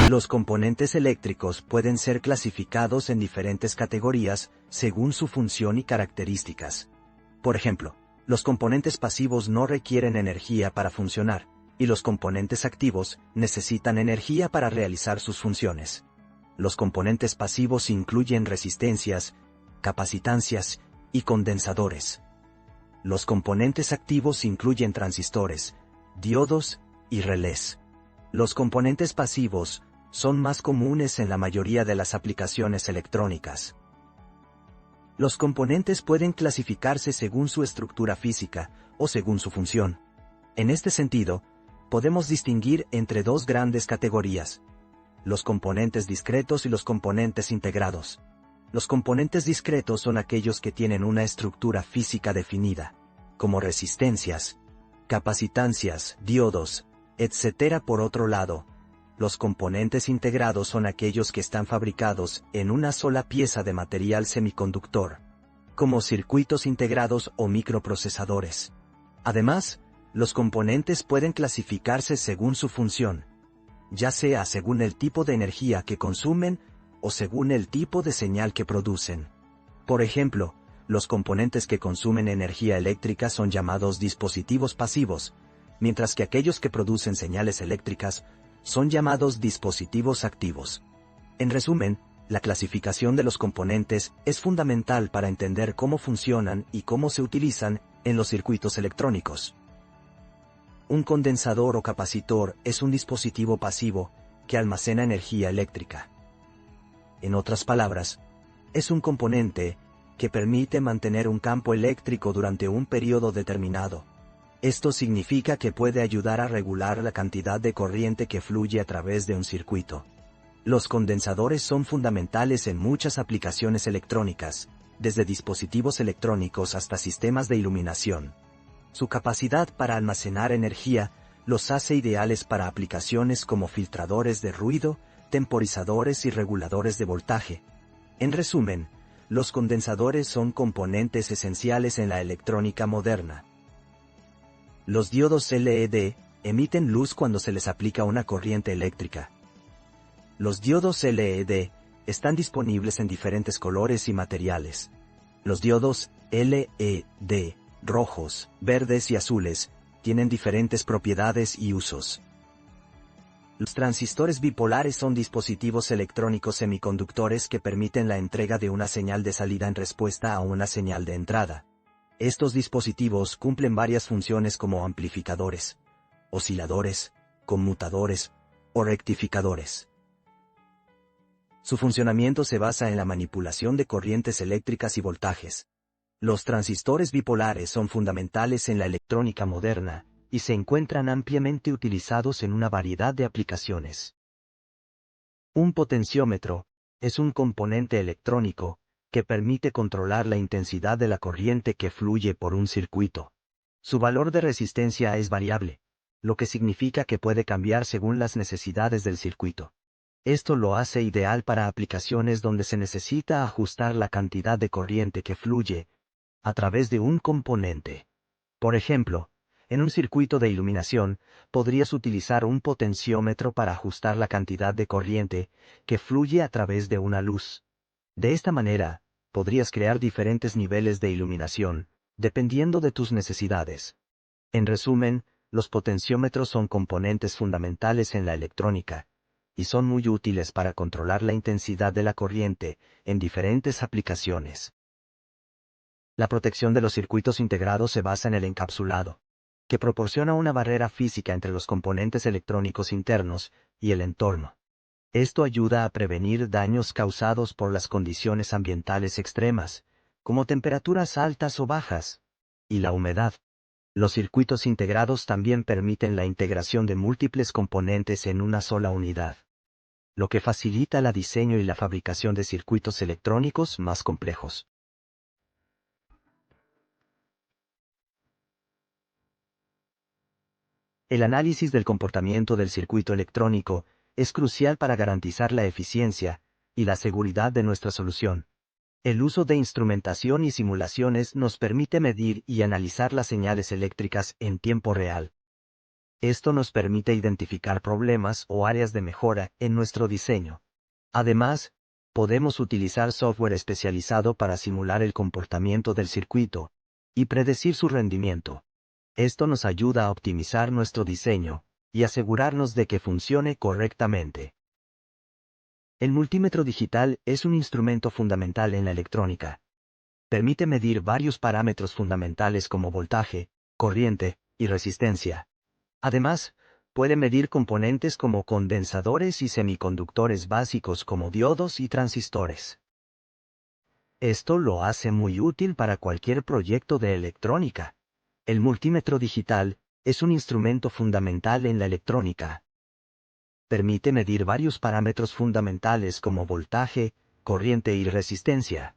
Los componentes eléctricos pueden ser clasificados en diferentes categorías según su función y características. Por ejemplo, los componentes pasivos no requieren energía para funcionar, y los componentes activos necesitan energía para realizar sus funciones. Los componentes pasivos incluyen resistencias, capacitancias y condensadores. Los componentes activos incluyen transistores, diodos y relés. Los componentes pasivos son más comunes en la mayoría de las aplicaciones electrónicas. Los componentes pueden clasificarse según su estructura física o según su función. En este sentido, podemos distinguir entre dos grandes categorías: los componentes discretos y los componentes integrados. Los componentes discretos son aquellos que tienen una estructura física definida, como resistencias, capacitancias, diodos, etc. Por otro lado, los componentes integrados son aquellos que están fabricados en una sola pieza de material semiconductor, como circuitos integrados o microprocesadores. Además, los componentes pueden clasificarse según su función, ya sea según el tipo de energía que consumen o según el tipo de señal que producen. Por ejemplo, los componentes que consumen energía eléctrica son llamados dispositivos pasivos, mientras que aquellos que producen señales eléctricas son llamados dispositivos activos. En resumen, la clasificación de los componentes es fundamental para entender cómo funcionan y cómo se utilizan en los circuitos electrónicos. Un condensador o capacitor es un dispositivo pasivo que almacena energía eléctrica. En otras palabras, es un componente que permite mantener un campo eléctrico durante un periodo determinado. Esto significa que puede ayudar a regular la cantidad de corriente que fluye a través de un circuito. Los condensadores son fundamentales en muchas aplicaciones electrónicas, desde dispositivos electrónicos hasta sistemas de iluminación. Su capacidad para almacenar energía los hace ideales para aplicaciones como filtradores de ruido, temporizadores y reguladores de voltaje. En resumen, los condensadores son componentes esenciales en la electrónica moderna. Los diodos LED emiten luz cuando se les aplica una corriente eléctrica. Los diodos LED están disponibles en diferentes colores y materiales. Los diodos LED, rojos, verdes y azules, tienen diferentes propiedades y usos. Los transistores bipolares son dispositivos electrónicos semiconductores que permiten la entrega de una señal de salida en respuesta a una señal de entrada. Estos dispositivos cumplen varias funciones como amplificadores, osciladores, conmutadores o rectificadores. Su funcionamiento se basa en la manipulación de corrientes eléctricas y voltajes. Los transistores bipolares son fundamentales en la electrónica moderna y se encuentran ampliamente utilizados en una variedad de aplicaciones. Un potenciómetro es un componente electrónico que permite controlar la intensidad de la corriente que fluye por un circuito. Su valor de resistencia es variable, lo que significa que puede cambiar según las necesidades del circuito. Esto lo hace ideal para aplicaciones donde se necesita ajustar la cantidad de corriente que fluye a través de un componente. Por ejemplo, en un circuito de iluminación, podrías utilizar un potenciómetro para ajustar la cantidad de corriente que fluye a través de una luz. De esta manera, podrías crear diferentes niveles de iluminación, dependiendo de tus necesidades. En resumen, los potenciómetros son componentes fundamentales en la electrónica, y son muy útiles para controlar la intensidad de la corriente en diferentes aplicaciones. La protección de los circuitos integrados se basa en el encapsulado, que proporciona una barrera física entre los componentes electrónicos internos y el entorno. Esto ayuda a prevenir daños causados por las condiciones ambientales extremas, como temperaturas altas o bajas, y la humedad. Los circuitos integrados también permiten la integración de múltiples componentes en una sola unidad, lo que facilita el diseño y la fabricación de circuitos electrónicos más complejos. El análisis del comportamiento del circuito electrónico es crucial para garantizar la eficiencia y la seguridad de nuestra solución. El uso de instrumentación y simulaciones nos permite medir y analizar las señales eléctricas en tiempo real. Esto nos permite identificar problemas o áreas de mejora en nuestro diseño. Además, podemos utilizar software especializado para simular el comportamiento del circuito y predecir su rendimiento. Esto nos ayuda a optimizar nuestro diseño y asegurarnos de que funcione correctamente. El multímetro digital es un instrumento fundamental en la electrónica. Permite medir varios parámetros fundamentales como voltaje, corriente y resistencia. Además, puede medir componentes como condensadores y semiconductores básicos como diodos y transistores. Esto lo hace muy útil para cualquier proyecto de electrónica. El multímetro digital es un instrumento fundamental en la electrónica. Permite medir varios parámetros fundamentales como voltaje, corriente y resistencia.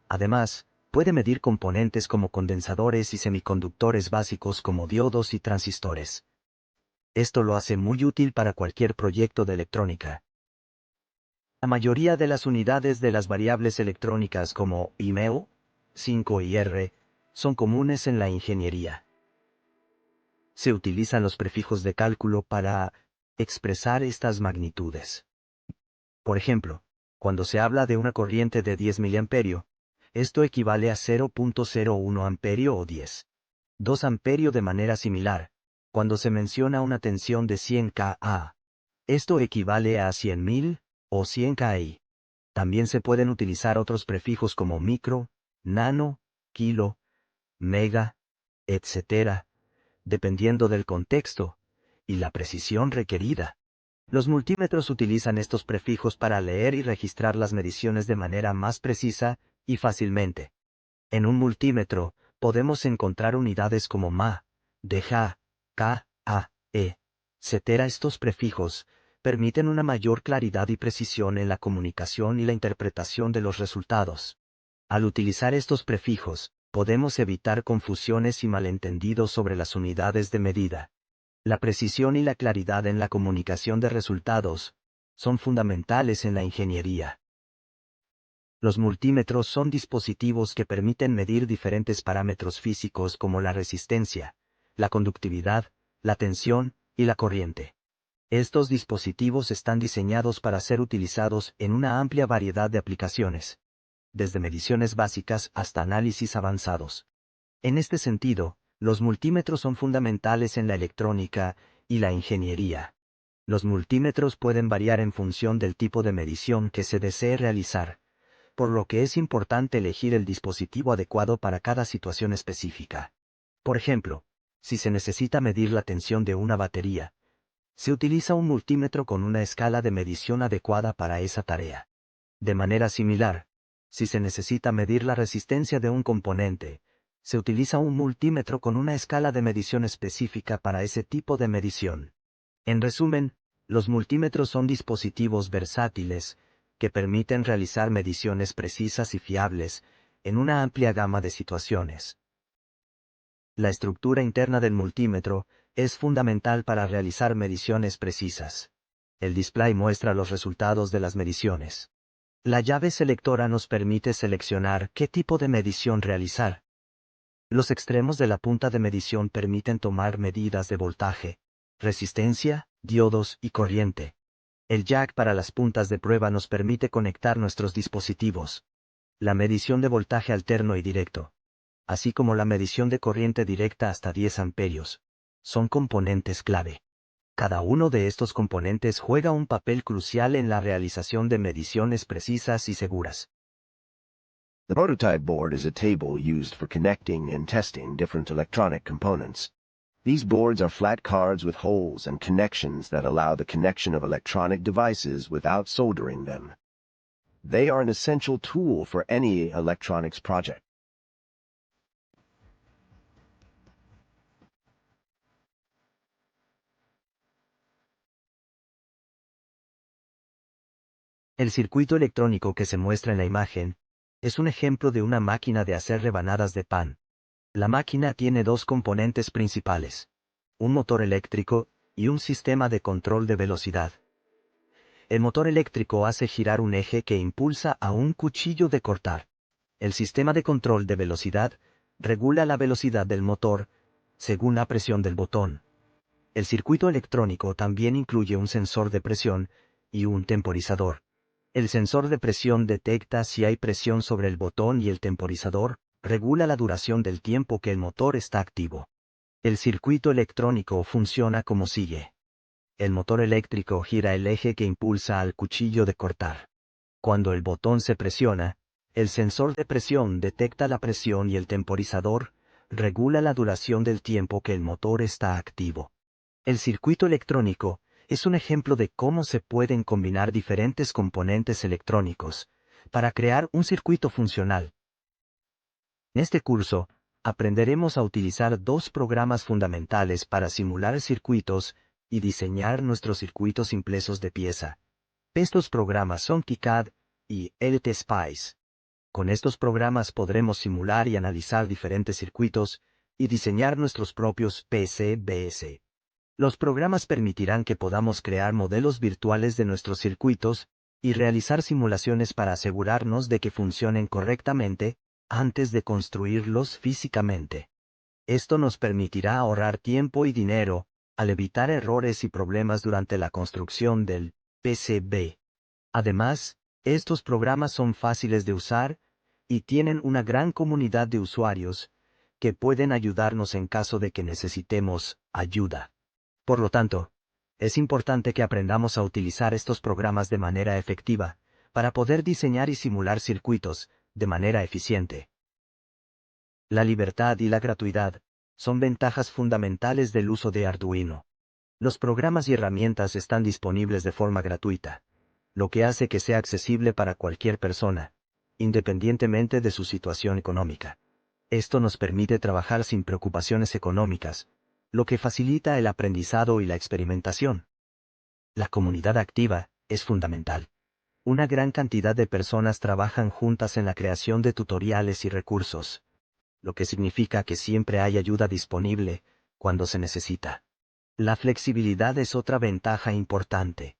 Además, puede medir componentes como condensadores y semiconductores básicos como diodos y transistores. Esto lo hace muy útil para cualquier proyecto de electrónica. La mayoría de las unidades de las variables electrónicas como IMEO, 5 y R, son comunes en la ingeniería. Se utilizan los prefijos de cálculo para expresar estas magnitudes. Por ejemplo, cuando se habla de una corriente de 10 mA, esto equivale a 0.01 amperio o 10.2 amperio de manera similar. Cuando se menciona una tensión de 100 kA, esto equivale a 100.000 o 100 kI. También se pueden utilizar otros prefijos como micro, nano, kilo, mega, etc., dependiendo del contexto y la precisión requerida. Los multímetros utilizan estos prefijos para leer y registrar las mediciones de manera más precisa y fácilmente. En un multímetro, podemos encontrar unidades como mA, dJ, K, A, E, etc. Estos prefijos permiten una mayor claridad y precisión en la comunicación y la interpretación de los resultados. Al utilizar estos prefijos, podemos evitar confusiones y malentendidos sobre las unidades de medida. La precisión y la claridad en la comunicación de resultados son fundamentales en la ingeniería. Los multímetros son dispositivos que permiten medir diferentes parámetros físicos como la resistencia, la conductividad, la tensión y la corriente. Estos dispositivos están diseñados para ser utilizados en una amplia variedad de aplicaciones, desde mediciones básicas hasta análisis avanzados. En este sentido, los multímetros son fundamentales en la electrónica y la ingeniería. Los multímetros pueden variar en función del tipo de medición que se desee realizar, por lo que es importante elegir el dispositivo adecuado para cada situación específica. Por ejemplo, si se necesita medir la tensión de una batería, se utiliza un multímetro con una escala de medición adecuada para esa tarea. De manera similar, si se necesita medir la resistencia de un componente, se utiliza un multímetro con una escala de medición específica para ese tipo de medición. En resumen, los multímetros son dispositivos versátiles que permiten realizar mediciones precisas y fiables en una amplia gama de situaciones. La estructura interna del multímetro es fundamental para realizar mediciones precisas. El display muestra los resultados de las mediciones. La llave selectora nos permite seleccionar qué tipo de medición realizar. Los extremos de la punta de medición permiten tomar medidas de voltaje, resistencia, diodos y corriente. El jack para las puntas de prueba nos permite conectar nuestros dispositivos. La medición de voltaje alterno y directo, así como la medición de corriente directa hasta 10 amperios, son componentes clave. Cada uno de estos componentes juega un papel crucial en la realización de mediciones precisas y seguras. The prototype board is a table used for connecting and testing different electronic components. These boards are flat cards with holes and connections that allow the connection of electronic devices without soldering them. They are an essential tool for any electronics project. El circuito electrónico que se muestra en la imagen es un ejemplo de una máquina de hacer rebanadas de pan. La máquina tiene dos componentes principales: un motor eléctrico y un sistema de control de velocidad. El motor eléctrico hace girar un eje que impulsa a un cuchillo de cortar. El sistema de control de velocidad regula la velocidad del motor según la presión del botón. El circuito electrónico también incluye un sensor de presión y un temporizador. El sensor de presión detecta si hay presión sobre el botón y el temporizador regula la duración del tiempo que el motor está activo. El circuito electrónico funciona como sigue. El motor eléctrico gira el eje que impulsa al cuchillo de cortar. Cuando el botón se presiona, el sensor de presión detecta la presión y el temporizador regula la duración del tiempo que el motor está activo. El circuito electrónico es un ejemplo de cómo se pueden combinar diferentes componentes electrónicos para crear un circuito funcional. En este curso, aprenderemos a utilizar dos programas fundamentales para simular circuitos y diseñar nuestros circuitos impresos de pieza. Estos programas son KiCad y LTSpice. Con estos programas podremos simular y analizar diferentes circuitos y diseñar nuestros propios PCBs. Los programas permitirán que podamos crear modelos virtuales de nuestros circuitos y realizar simulaciones para asegurarnos de que funcionen correctamente antes de construirlos físicamente. Esto nos permitirá ahorrar tiempo y dinero al evitar errores y problemas durante la construcción del PCB. Además, estos programas son fáciles de usar y tienen una gran comunidad de usuarios que pueden ayudarnos en caso de que necesitemos ayuda. Por lo tanto, es importante que aprendamos a utilizar estos programas de manera efectiva para poder diseñar y simular circuitos de manera eficiente. La libertad y la gratuidad son ventajas fundamentales del uso de Arduino. Los programas y herramientas están disponibles de forma gratuita, lo que hace que sea accesible para cualquier persona, independientemente de su situación económica. Esto nos permite trabajar sin preocupaciones económicas, lo que facilita el aprendizado y la experimentación. La comunidad activa es fundamental. Una gran cantidad de personas trabajan juntas en la creación de tutoriales y recursos, lo que significa que siempre hay ayuda disponible cuando se necesita. La flexibilidad es otra ventaja importante.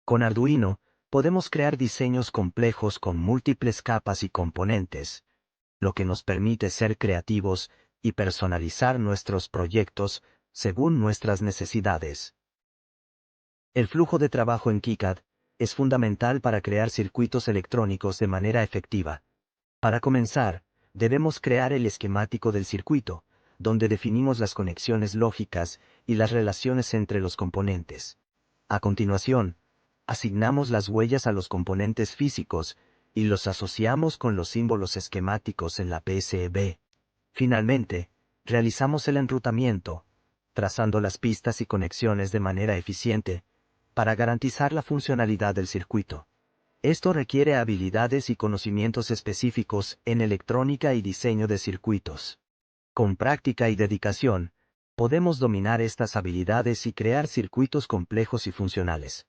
Con Arduino, podemos crear diseños complejos con múltiples capas y componentes, lo que nos permite ser creativos y personalizar nuestros proyectos según nuestras necesidades. El flujo de trabajo en KiCad es fundamental para crear circuitos electrónicos de manera efectiva. Para comenzar, debemos crear el esquemático del circuito, donde definimos las conexiones lógicas y las relaciones entre los componentes. A continuación, asignamos las huellas a los componentes físicos y los asociamos con los símbolos esquemáticos en la PCB. Finalmente, realizamos el enrutamiento, trazando las pistas y conexiones de manera eficiente, para garantizar la funcionalidad del circuito. Esto requiere habilidades y conocimientos específicos en electrónica y diseño de circuitos. Con práctica y dedicación, podemos dominar estas habilidades y crear circuitos complejos y funcionales.